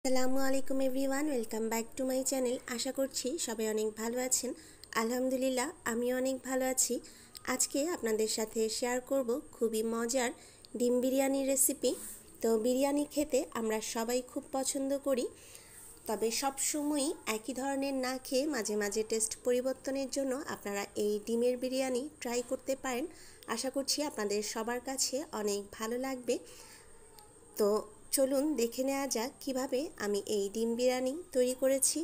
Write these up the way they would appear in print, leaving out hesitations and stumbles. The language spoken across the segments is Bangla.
আসসালামু আলাইকুম everyone, welcome back to my channel. আশা করছি সবাই অনেক ভালো আছেন। আলহামদুলিল্লাহ আমিও অনেক ভালো আছি। আজকে আপনাদের সাথে শেয়ার করব খুবই মজার ডিম বিরিয়ানির রেসিপি। তো বিরিয়ানি খেতে আমরা সবাই খুব পছন্দ করি, তবে সব সময়ই একই ধরনের না খেয়ে মাঝে মাঝে টেস্ট পরিবর্তনের জন্য আপনারা এই ডিমের বিরিয়ানি ট্রাই করতে পারেন। আশা করছি আপনাদের সবার কাছে অনেক ভালো লাগবে। তো চলুন দেখে নেওয়া যাক কিভাবে আমি এই ডিম বিরিয়ানি তৈরি করেছি।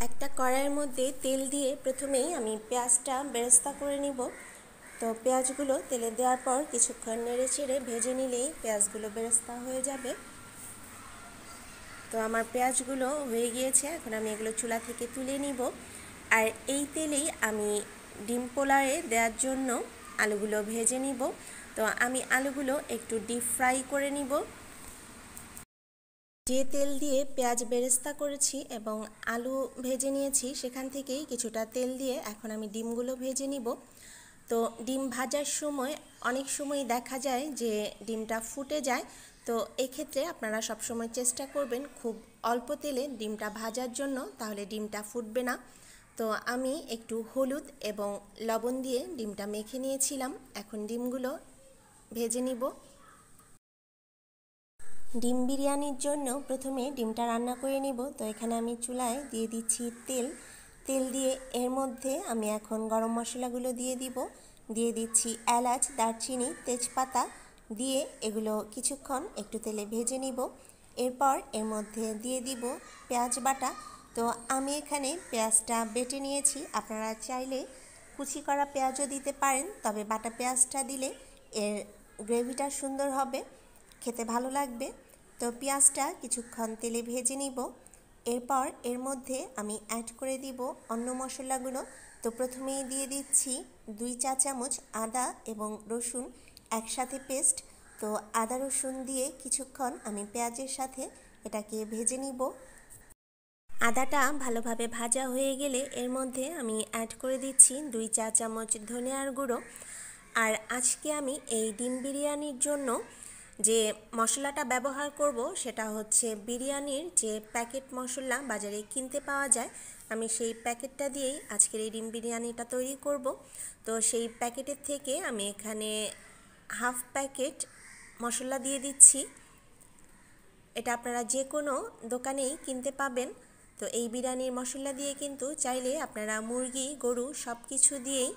একটা কড়াইয়ের মধ্যে তেল দিয়ে প্রথমেই আমি পেঁয়াজটা বেরেস্তা করে নিব। তো পেঁয়াজগুলো তেলে দেওয়ার পর কিছুক্ষণ নেড়ে চেড়ে ভেজে নিলেই পেঁয়াজগুলো বেরেস্তা হয়ে যাবে। তো আমার পেঁয়াজগুলো হয়ে গিয়েছে, এখন আমি এগুলো চুলা থেকে তুলে নিব। আর এই তেলেই আমি ডিম পোলাওয়ে দেওয়ার জন্য আলুগুলো ভেজে নিব। তো আমি আলুগুলো একটু ডিপ ফ্রাই করে নিব। যে তেল দিয়ে পেঁয়াজ বেরেস্তা করেছি এবং আলু ভেজে নিয়েছি সেখান থেকেই কিছুটা তেল দিয়ে এখন আমি ডিমগুলো ভেজে নিব। তো ডিম ভাজার সময় অনেক সময় দেখা যায় যে ডিমটা ফুটে যায়। তো এক্ষেত্রে আপনারা সবসময় চেষ্টা করবেন খুব অল্প তেলে ডিমটা ভাজার জন্য, তাহলে ডিমটা ফুটবে না। তো আমি একটু হলুদ এবং লবণ দিয়ে ডিমটা মেখে নিয়েছিলাম, এখন ডিমগুলো ভেজে নিব। ডিম বিরিয়ানির জন্য প্রথমে ডিমটা রান্না করে নিব। তো এখানে আমি চুলায় দিয়ে দিচ্ছি তেল দিয়ে এর মধ্যে আমি এখন গরম মশলাগুলো দিয়ে দিব। দিয়ে দিচ্ছি এলাচ, দারচিনি, তেজপাতা দিয়ে এগুলো কিছুক্ষণ একটু তেলে ভেজে নিব। এরপর এর মধ্যে দিয়ে দিব পেঁয়াজ বাটা। তো আমি এখানে পেঁয়াজটা বেটে নিয়েছি, আপনারা চাইলে কুচি করা পেঁয়াজও দিতে পারেন, তবে বাটা পেঁয়াজটা দিলে এর গ্রেভিটা সুন্দর হবে, খেতে ভালো লাগবে। তো পেঁয়াজটা কিছুক্ষণ তেলে ভেজে নিব। এরপর এর মধ্যে আমি অ্যাড করে দিব অন্য মশলাগুলো। তো প্রথমেই দিয়ে দিচ্ছি 2 চা চামচ আদা এবং রসুন একসাথে পেস্ট। তো আদা রসুন দিয়ে কিছুক্ষণ আমি পেঁয়াজের সাথে এটাকে ভেজে নিব। আদাটা ভালোভাবে ভাজা হয়ে গেলে এর মধ্যে আমি অ্যাড করে দিচ্ছি 2 চা চামচ ধনিয়ার গুঁড়ো। আর আজকে আমি এই ডিম বিরিয়ানির জন্য যে মশলাটা ব্যবহার করব সেটা হচ্ছে বিরিয়ানির যে প্যাকেট মশলা বাজারে কিনতে পাওয়া যায়, আমি সেই প্যাকেটটা দিয়েই আজকের এই ডিম বিরিয়ানিটা তৈরি করব। তো সেই প্যাকেটের থেকে আমি এখানে হাফ প্যাকেট মশলা দিয়ে দিচ্ছি। এটা আপনারা যে কোনো দোকানেই কিনতে পাবেন। তো এই বিরিয়ানির মশলা দিয়ে কিন্তু চাইলে আপনারা মুরগি, গরু সব কিছু দিয়েই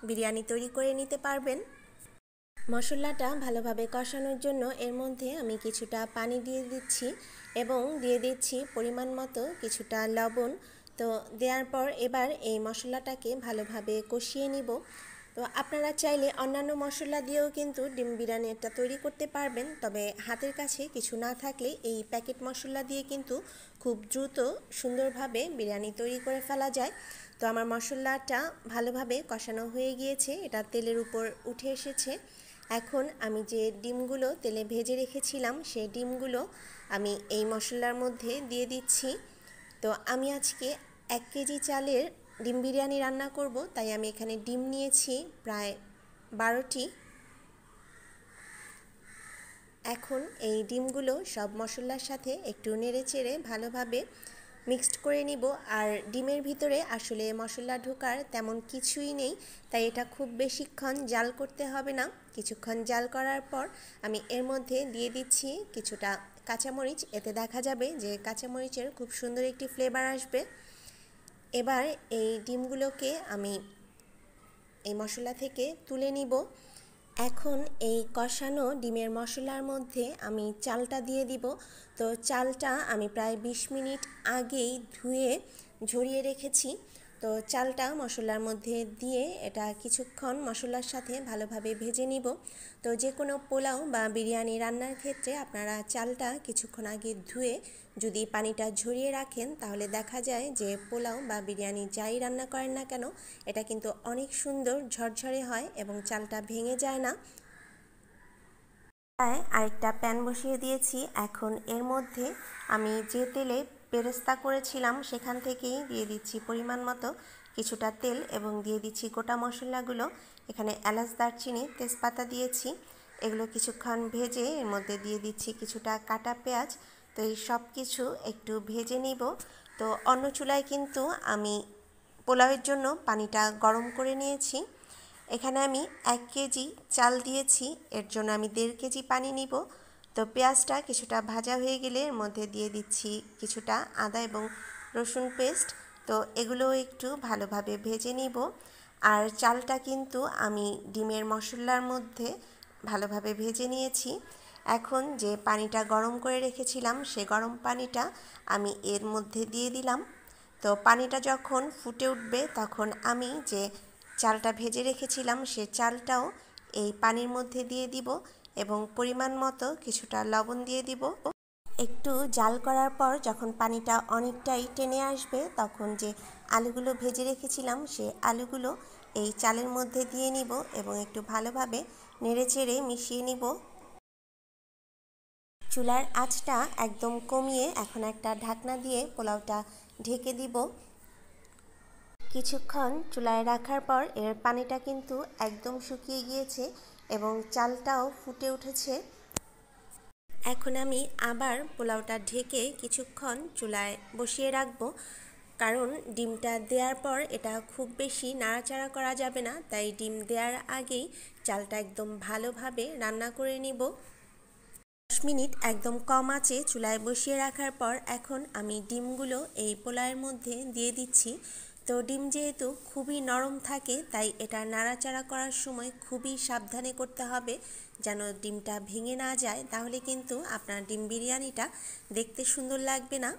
বিরিয়ানি তৈরি করে নিতে পারবেন। মশলাটা ভালোভাবে কষানোর জন্য এর মধ্যে আমি কিছুটা পানি দিয়ে দিচ্ছি এবং দিয়ে দিচ্ছি পরিমাণ মতো কিছুটা লবণ। তো দেওয়ার পর এবার এই মশলাটাকে ভালোভাবে কষিয়ে নিব। তো আপনারা চাইলে অন্যান্য মশলা দিয়েও কিন্তু ডিম বিরিয়ানি একটা তৈরি করতে পারবেন, তবে হাতের কাছে কিছু না থাকলে এই প্যাকেট মশলা দিয়ে কিন্তু খুব দ্রুত সুন্দরভাবে বিরিয়ানি তৈরি করে ফেলা যায়। তো আমার মশলাটা ভালোভাবে কষানো হয়ে গিয়েছে, এটা তেলের উপর উঠে এসেছে। এখন আমি যে ডিমগুলো তেলে ভেজে রেখেছিলাম সেই ডিমগুলো আমি এই মশলার মধ্যে দিয়ে দিচ্ছি। তো আমি আজকে 1 কেজি চালের ডিম বিরিয়ানি রান্না করব, তাই আমি এখানে ডিম নিয়েছি প্রায় 12টি। এখন এই ডিমগুলো সব মশলার সাথে একটু নেড়ে চেড়ে ভালোভাবে মিক্সড করে নিব। আর ডিমের ভিতরে আসলে মশলা ঢোকার তেমন কিছুই নেই, তাই এটা খুব বেশিক্ষণ জাল করতে হবে না। কিছুক্ষণ জাল করার পর আমি এর মধ্যে দিয়ে দিচ্ছি কিছুটা কাঁচামরিচ, এতে দেখা যাবে যে কাঁচামরিচের খুব সুন্দর একটি ফ্লেভার আসবে। এবার এই ডিমগুলোকে আমি এই মশলা থেকে তুলে নিব। এখন এই কষানো ডিমের মশলার মধ্যে আমি চালটা দিয়ে দিব। তো চালটা আমি প্রায় 20 মিনিট আগেই ধুয়ে ঝরিয়ে রেখেছি। তো চালটা মশলার মধ্যে দিয়ে এটা কিছুক্ষণ মশলার সাথে ভালোভাবে ভেজে নিব। তো যে কোনো পোলাও বা বিরিয়ানি রান্নার ক্ষেত্রে আপনারা চালটা কিছুক্ষণ আগে ধুয়ে যদি পানিটা ঝরিয়ে রাখেন, তাহলে দেখা যায় যে পোলাও বা বিরিয়ানি যাই রান্না করেন না কেন এটা কিন্তু অনেক সুন্দর ঝরঝরে হয় এবং চালটা ভেঙে যায় না। আরেকটা প্যান বসিয়ে দিয়েছি। এখন এর মধ্যে আমি যে তেলে বেরেস্তা করেছিলাম সেখান থেকেই দিয়ে দিচ্ছি পরিমাণ মতো কিছুটা তেল এবং দিয়ে দিচ্ছি গোটা মশলাগুলো। এখানে এলাচ, দারচিনি, তেজপাতা দিয়েছি। এগুলো কিছুক্ষণ ভেজে এর মধ্যে দিয়ে দিচ্ছি কিছুটা কাটা পেঁয়াজ। তো এই সব কিছু একটু ভেজে নিব। তো অন্য চুলায় কিন্তু আমি পোলাওয়ের জন্য পানিটা গরম করে নিয়েছি। এখানে আমি 1 কেজি চাল দিয়েছি, এর জন্য আমি 1.5 কেজি পানি নিব। তো পেঁয়াজটা কিছুটা ভাজা হয়ে গেলে এর মধ্যে দিয়ে দিচ্ছি কিছুটা আদা এবং রসুন পেস্ট। তো এগুলো একটু ভালোভাবে ভেজে নিব। আর চালটা কিন্তু আমি ডিমের মশলার মধ্যে ভালোভাবে ভেজে নিয়েছি। এখন যে পানিটা গরম করে রেখেছিলাম সে গরম পানিটা আমি এর মধ্যে দিয়ে দিলাম। তো পানিটা যখন ফুটে উঠবে তখন আমি যে চালটা ভেজে রেখেছিলাম সে চালটাও এই পানির মধ্যে দিয়ে দিব এবং পরিমাণ মতো কিছুটা লবণ দিয়ে দিব। একটু জাল করার পর যখন পানিটা অনেকটাই টেনে আসবে তখন যে আলুগুলো ভেজে রেখেছিলাম সে আলুগুলো এই চালের মধ্যে দিয়ে নিব এবং একটু ভালোভাবে নেড়েচেড়ে মিশিয়ে নিব। চুলার আঁচটা একদম কমিয়ে এখন একটা ঢাকনা দিয়ে পোলাওটা ঢেকে দিব। কিছুক্ষণ চুলায় রাখার পর এর পানিটা কিন্তু একদম শুকিয়ে গিয়েছে এবং চালটাও ফুটে উঠেছে। এখন আমি আবার পোলাওটা ঢেকে কিছুক্ষণ চুলায় বসিয়ে রাখবো, কারণ ডিমটা দেওয়ার পর এটা খুব বেশি নাড়াচাড়া করা যাবে না, তাই ডিম দেওয়ার আগেই চালটা একদম ভালোভাবে রান্না করে নিব। 10 মিনিট একদম কম আঁচে চুলায় বসিয়ে রাখার পর এখন আমি ডিমগুলো এই পোলাওয়ের মধ্যে দিয়ে দিচ্ছি। তো ডিম যেহেতু খুবই নরম থাকে তাই এটা নাড়াচাড়া করার সময় খুবই সাবধানে করতে হবে যেন ডিমটা ভেঙে না যায়, তাহলে কিন্তু আপনার ডিম বিরিয়ানিটা দেখতে সুন্দর লাগবে না।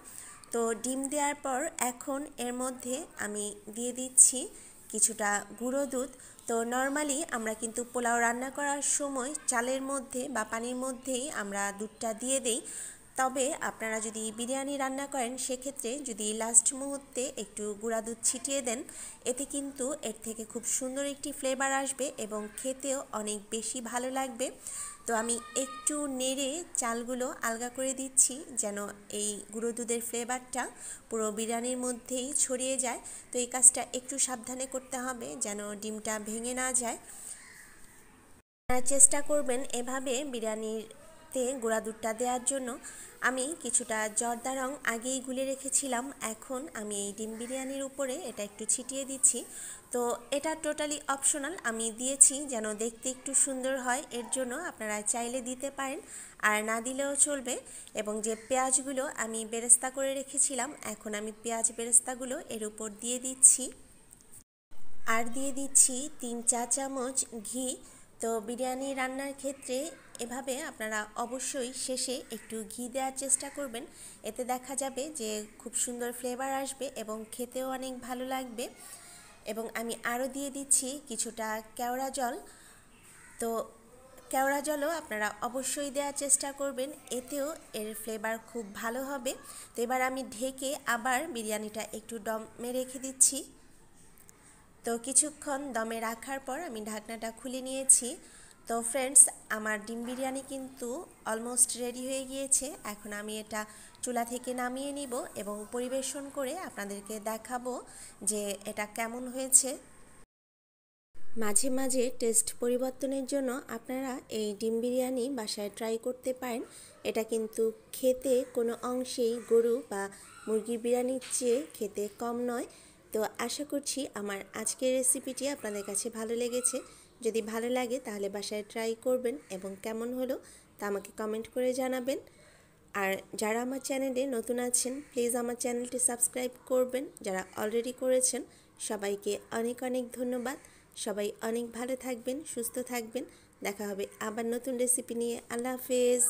তো ডিম দেওয়ার পর এখন এর মধ্যে আমি দিয়ে দিচ্ছি কিছুটা গুঁড়ো দুধ। তো নর্মালি আমরা কিন্তু পোলাও রান্না করার সময় চালের মধ্যে বা পানির মধ্যেই আমরা দুধটা দিয়ে দেই, তবে আপনারা যদি বিরিয়ানি রান্না করেন সেক্ষেত্রে যদি লাস্ট মুহূর্তে একটু গুঁড়া দুধ ছিটিয়ে দেন, এতে কিন্তু এর থেকে খুব সুন্দর একটি ফ্লেভার আসবে এবং খেতেও অনেক বেশি ভালো লাগবে। তো আমি একটু নেড়ে চালগুলো আলগা করে দিচ্ছি যেন এই গুঁড়ো দুধের ফ্লেভারটা পুরো বিরিয়ানির মধ্যেই ছড়িয়ে যায়। তো এই কাজটা একটু সাবধানে করতে হবে যেন ডিমটা ভেঙে না যায়। চেষ্টা করবেন এভাবে বিরিয়ানিতে গুঁড়া দুধটা দেওয়ার জন্য। আমি কিছুটা জর্দা রং আগেই গুলে রেখেছিলাম, এখন আমি এই ডিম বিরিয়ানির উপরে এটা একটু ছিটিয়ে দিচ্ছি। তো এটা টোটালি অপশনাল, আমি দিয়েছি যেন দেখতে একটু সুন্দর হয়, এর জন্য আপনারা চাইলে দিতে পারেন আর না দিলেও চলবে। এবং যে পেঁয়াজগুলো আমি বেরেস্তা করে রেখেছিলাম এখন আমি পেঁয়াজ বেরেস্তাগুলো এর উপর দিয়ে দিচ্ছি আর দিয়ে দিচ্ছি 3 চা চামচ ঘি। তো বিরিয়ানি রান্নার ক্ষেত্রে এভাবে আপনারা অবশ্যই শেষে একটু ঘি দেওয়ার চেষ্টা করবেন, এতে দেখা যাবে যে খুব সুন্দর ফ্লেভার আসবে এবং খেতেও অনেক ভালো লাগবে। এবং আমি আরও দিয়ে দিচ্ছি কিছুটা কেওড়া জল। তো কেওড়া জলও আপনারা অবশ্যই দেওয়ার চেষ্টা করবেন, এতেও এর ফ্লেভার খুব ভালো হবে। তো এবার আমি ঢেকে আবার বিরিয়ানিটা একটু দমে রেখে দিচ্ছি। তো কিছুক্ষণ দমে রাখার পর আমি ঢাকনাটা খুলে নিয়েছি। তো ফ্রেন্ডস, আমার ডিম বিরিয়ানি কিন্তু অলমোস্ট রেডি হয়ে গিয়েছে। এখন আমি এটা চুলা থেকে নামিয়ে নিব এবং পরিবেশন করে আপনাদেরকে দেখাবো যে এটা কেমন হয়েছে। মাঝে মাঝে টেস্ট পরিবর্তনের জন্য আপনারা এই ডিম বিরিয়ানি বাসায় ট্রাই করতে পারেন। এটা কিন্তু খেতে কোনো অংশেই গরু বা মুরগির বিরিয়ানির চেয়ে খেতে কম নয়। তো আশা করছি আমার আজকের রেসিপিটি আপনাদের কাছে ভালো লেগেছে। যদি ভালো লাগে তাহলে বাসায় ট্রাই করবেন এবং কেমন হলো তা আমাকে কমেন্ট করে জানাবেন। আর যারা আমার চ্যানেলে নতুন আছেন প্লিজ আমার চ্যানেলটি সাবস্ক্রাইব করবেন, যারা অলরেডি করেছেন সবাইকে অনেক অনেক ধন্যবাদ। সবাই অনেক ভালো থাকবেন, সুস্থ থাকবেন। দেখা হবে আবার নতুন রেসিপি নিয়ে। আল্লাহ হাফেজ।